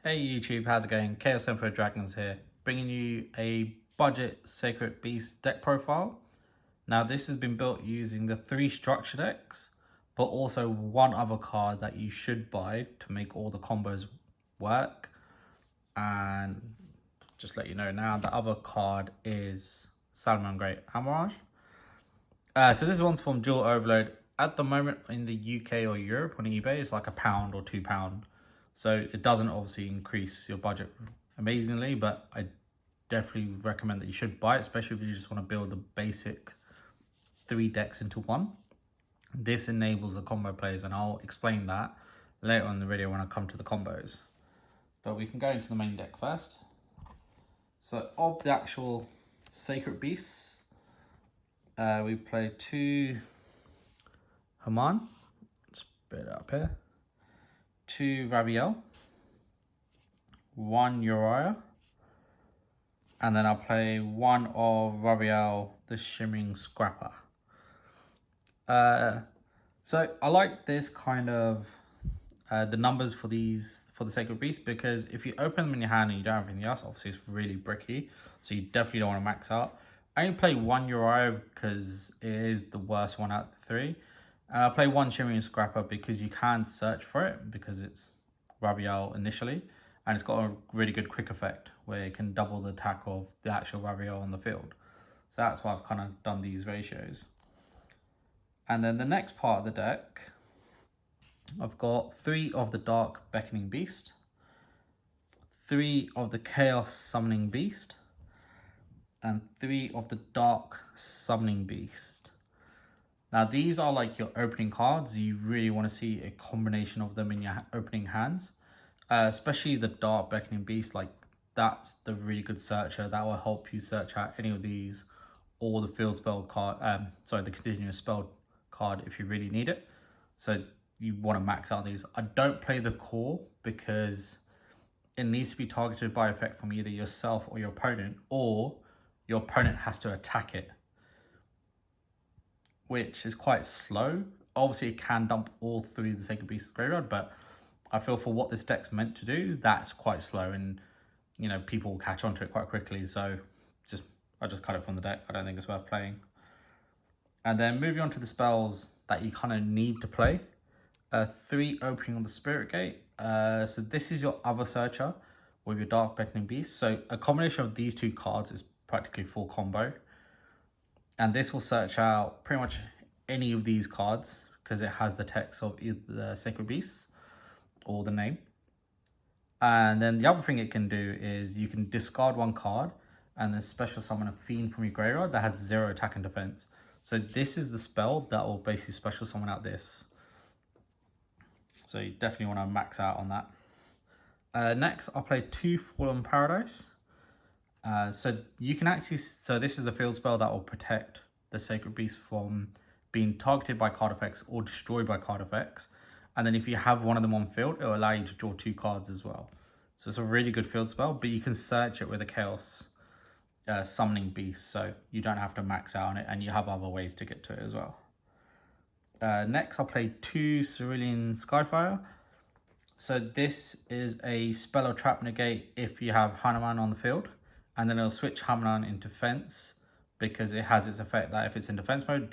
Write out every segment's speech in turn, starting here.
Hey YouTube, how's it going? Chaos Emperor Dragons here, bringing you a budget Sacred Beast deck profile. Now this has been built using the 3 structure decks, but also one other card that you should buy to make all the combos work. And just let you know now, the other card is Salamangreat Amirage. So this one's from Dual Overload. At the moment in the UK or Europe on eBay, it's like £1 or £2. So it doesn't obviously increase your budget amazingly, but I definitely recommend that you should buy it, especially if you just want to build the basic 3 decks into one. This enables the combo plays, and I'll explain that later on in the video when I come to the combos. But we can go into the main deck first. So of the actual Sacred Beasts, we play 2 Haman, spit it up here, 2 Raviel, 1 Uriah, and then I'll play 1 of Raviel, the Shimmering Scrapper. So I like this kind of the numbers for the Sacred Beast, because if you open them in your hand and you don't have anything else, obviously it's really bricky, so you definitely don't want to max out. I only play 1 Uriah because it is the worst one out of the 3. And I'll play 1 Shimmering Scrapper because you can search for it, because it's Raviel initially, and it's got a really good quick effect where it can double the attack of the actual Raviel on the field. So that's why I've kind of done these ratios. And then the next part of the deck, I've got 3 of the Dark Beckoning Beast, 3 of the Chaos Summoning Beast, and 3 of the Dark Summoning Beast. Now these are like your opening cards. You really want to see a combination of them in your opening hands, especially the Dark Beckoning Beast. Like, that's the really good searcher that will help you search out any of these, or the field spell card, the continuous spell card if you really need it. So you want to max out these. I don't play the core because it needs to be targeted by effect from either yourself or your opponent, or your opponent has to attack it, which is quite slow. Obviously it can dump all 3 of the Sacred Beasts graveyard, but I feel for what this deck's meant to do, that's quite slow, and you know, people will catch on to it quite quickly. So I just cut it from the deck. I don't think it's worth playing. And then moving on to the spells that you kind of need to play. 3 Opening on the Spirit Gate. So this is your other searcher with your Dark Beckoning Beast. So a combination of these 2 cards is practically full combo. And this will search out pretty much any of these cards because it has the text of either the Sacred Beasts or the name. And then the other thing it can do is you can discard 1 card and then special summon a Fiend from your graveyard that has 0 attack and defense. So this is the spell that will basically special summon out this. So you definitely want to max out on that. Next, I'll play 2 Fallen Paradise. So you can actually, so this is the field spell that will protect the Sacred Beast from being targeted by card effects or destroyed by card effects. And then if you have one of them on field, it will allow you to draw 2 cards as well. So it's a really good field spell, but you can search it with a Chaos Summoning Beast, so you don't have to max out on it, and you have other ways to get to it as well. Next, I'll play 2 Cerulean Skyfire. So this is a spell or trap negate if you have Hanuman on the field, and then it'll switch Hanuman into fence because it has its effect that if it's in defense mode,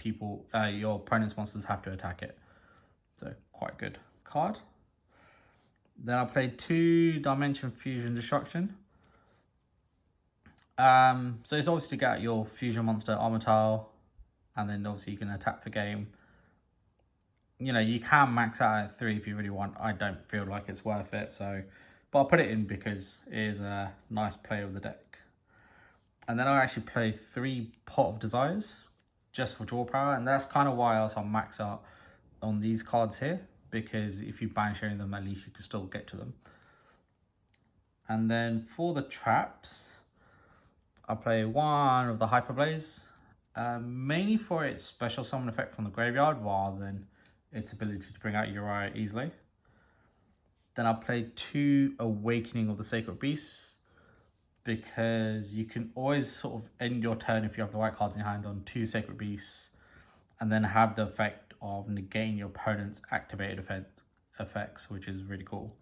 your opponent's monsters have to attack it. So quite good card. Then I'll play 2 Dimension Fusion Destruction. So it's obviously to get your fusion monster Armityle, and then obviously you can attack the game. You know, you can max out at 3 if you really want. I don't feel like it's worth it, so, but I'll put it in because it is a nice play of the deck. And then I'll actually play 3 Pot of Desires just for draw power, and that's kind of why else I'll max out on these cards here, because if you banish any of them, at least you can still get to them. And then for the traps, I'll play 1 of the Hyperblaze, mainly for its special summon effect from the graveyard rather than its ability to bring out Uriah easily. Then I'll play 2 Awakening of the Sacred Beasts, because you can always sort of end your turn if you have the right cards in your hand on 2 Sacred Beasts, and then have the effect of negating your opponent's activated effects, which is really cool.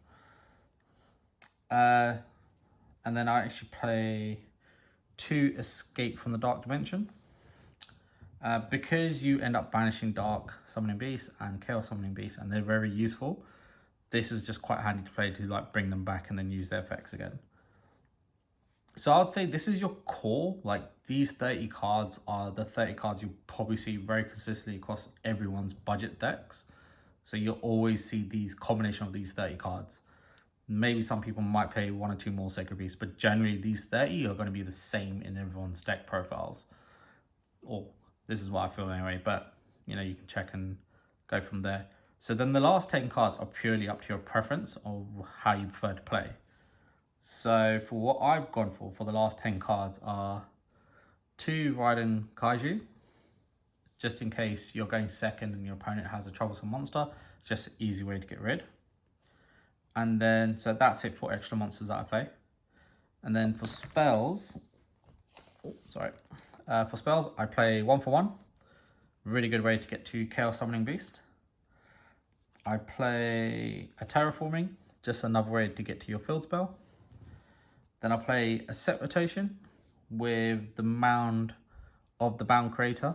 And then I actually play 2 Escape from the Dark Dimension. Because you end up banishing Dark Summoning Beast and Chaos Summoning Beast, and they're very useful, this is just quite handy to play to like bring them back and then use their effects again. So I'd say this is your core. Like these 30 cards are the 30 cards you'll probably see very consistently across everyone's budget decks. So you'll always see these combination of these 30 cards. Maybe some people might play 1 or 2 more Sacred Beasts, but generally these 30 are going to be the same in everyone's deck profiles. Or this is what I feel anyway, but you know, you can check and go from there. So then the last 10 cards are purely up to your preference or how you prefer to play. So for what I've gone for the last 10 cards are 2 Raiden Kaiju, just in case you're going second and your opponent has a troublesome monster, it's just an easy way to get rid. And then, so that's it for extra monsters that I play. And then for spells, for spells, I play 1 for 1. Really good way to get to Chaos Summoning Beast. I play a Terraforming, just another way to get to your field spell. Then I play a Set Rotation with the Mound of the Bound Creator,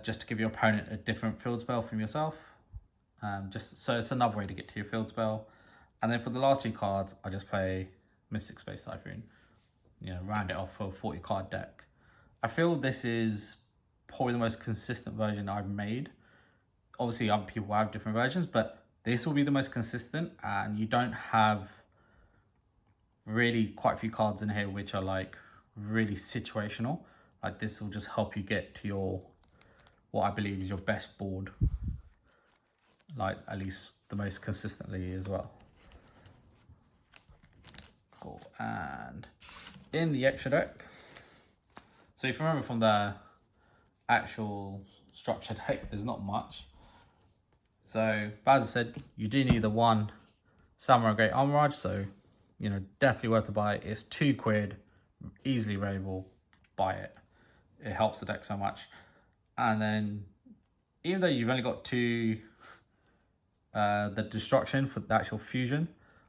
just to give your opponent a different field spell from yourself. Just so it's another way to get to your field spell. And then for the last 2 cards, I just play Mystic Space Typhoon. You know, round it off for a 40 card deck. I feel this is probably the most consistent version I've made. Obviously, other people have different versions, but this will be the most consistent, and you don't have really quite a few cards in here which are like really situational. Like this will just help you get to your, what I believe is your best board, like at least the most consistently as well. Cool. And in the extra deck, so if you remember from the actual structure deck, there's not much. So as I said, you do need the 1 Samurai Great Armorage, so you know, definitely worth to buy. It's £2, easily raidable, buy it. It helps the deck so much. And then even though you've only got 2 the destruction for the actual fusion,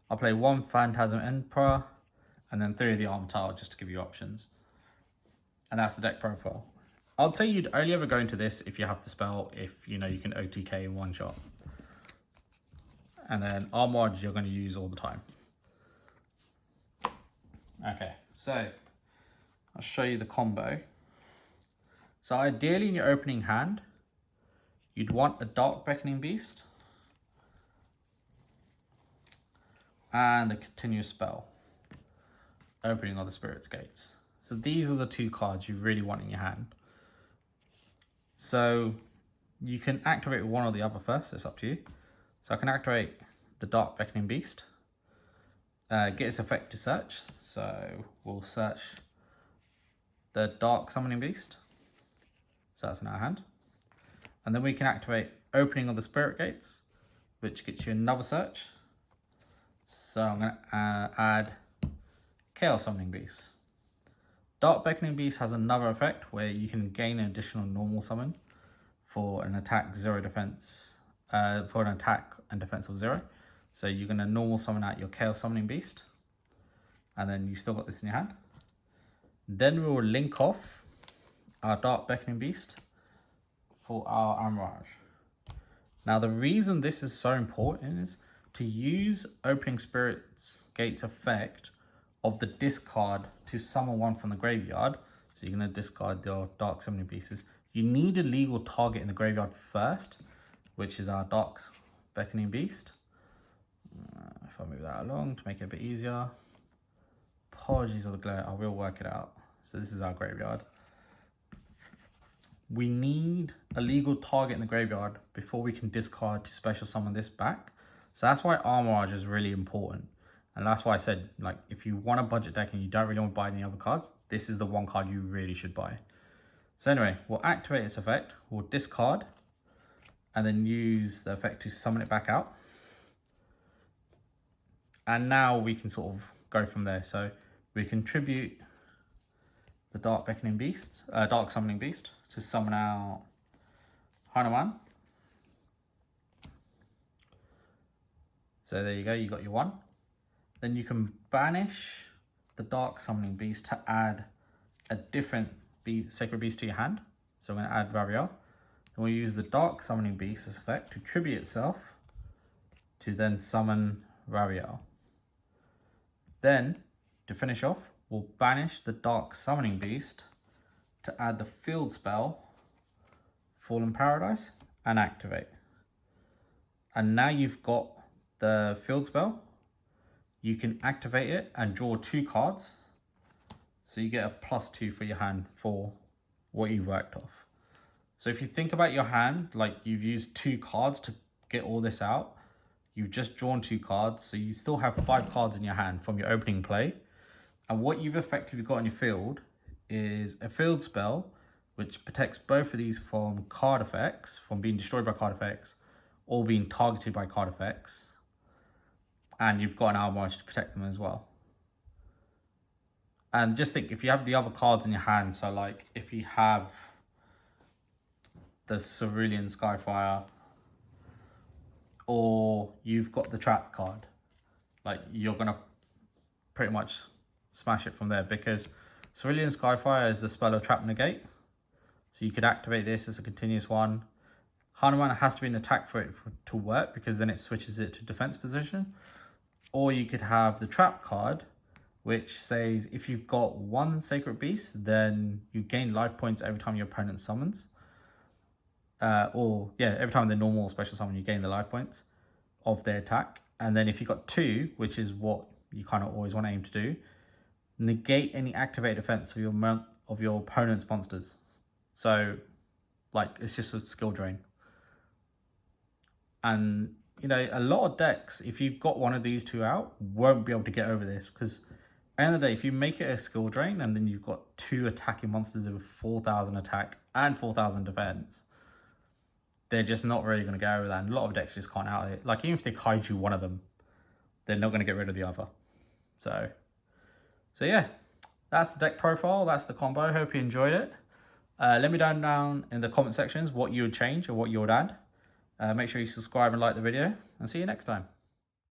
I'll play 1 Phantasm Emperor and then 3 of the Arm Tower just to give you options. And that's the deck profile. I'd say you'd only ever go into this if you have the spell, if you know you can OTK in 1 shot. And then Armorage you're going to use all the time. Okay, so I'll show you the combo. So ideally in your opening hand, you'd want a Dark Beckoning Beast and a Continuous Spell, Opening of the Spirit's Gates. So these are the 2 cards you really want in your hand. So you can activate one or the other first, it's up to you. So I can activate the Dark Beckoning Beast, get its effect to search. So we'll search the Dark Summoning Beast. So that's in our hand. And then we can activate Opening of the Spirit Gates, which gets you another search. So I'm going to add Chaos Summoning Beast. Dark Beckoning Beast has another effect where you can gain an additional normal summon for an attack 0 defense, for an attack and defense of 0. So you're going to normal summon out your Chaos Summoning Beast, and then you've still got this in your hand. Then we will link off our Dark Beckoning Beast for our Armorage. Now the reason this is so important is to use Opening Spirit's Gates effect of the discard to summon 1 from the graveyard. So you're going to discard your Dark Summoning Beasts. You need a legal target in the graveyard first, which is our Dark Beckoning Beast. If I move that along to make it a bit easier. Apologies for the glare, I will work it out. So this is our graveyard. We need a legal target in the graveyard before we can discard to special summon this back. So that's why Armorage is really important. And that's why I said, like, if you want a budget deck and you don't really want to buy any other cards, this is the 1 card you really should buy. So anyway, we'll activate its effect, we'll discard, and then use the effect to summon it back out. And now we can sort of go from there. So we contribute the Dark Beckoning Beast, Dark Summoning Beast, to summon out Hanuman. So there you go, you got your 1. Then you can banish the Dark Summoning Beast to add a different Sacred Beast to your hand. So I'm going to add Rariel. And we'll use the Dark Summoning Beast as effect to tribute itself to then summon Rariel. Then, to finish off, we'll banish the Dark Summoning Beast to add the field spell Fallen Paradise and activate. And now you've got the field spell. You can activate it and draw 2 cards. So you get a +2 for your hand for what you worked off. So if you think about your hand, like you've used 2 cards to get all this out. You've just drawn 2 cards. So you still have 5 cards in your hand from your opening play. And what you've effectively got on your field is a field spell, which protects both of these from card effects, from being destroyed by card effects, or being targeted by card effects. And you've got an Almirage to protect them as well. And just think, if you have the other cards in your hand, so like if you have the Cerulean Skyfire, or you've got the trap card, like you're gonna pretty much smash it from there, because Cerulean Skyfire is the spell of Trap Negate. So you could activate this as a continuous one. Hanuman has to be an attack for it to work, because then it switches it to defense position. Or you could have the trap card, which says if you've got 1 Sacred Beast, then you gain life points every time your opponent summons. Every time the normal special summon, you gain the life points of their attack. And then if you've got 2, which is what you kind of always want to aim to do, negate any activated defense of your opponent's monsters. So, like, it's just a skill drain. And, you know, a lot of decks, if you've got one of these 2 out, won't be able to get over this, because at the end of the day, if you make it a skill drain and then you've got 2 attacking monsters with 4,000 attack and 4,000 defense, they're just not really going to go over that. And a lot of decks just can't out it. Like, even if they kaiju one of them, they're not going to get rid of the other. So yeah, that's the deck profile. That's the combo. Hope you enjoyed it. Let me know down in the comment sections what you would change or what you would add. Make sure you subscribe and like the video, and see you next time.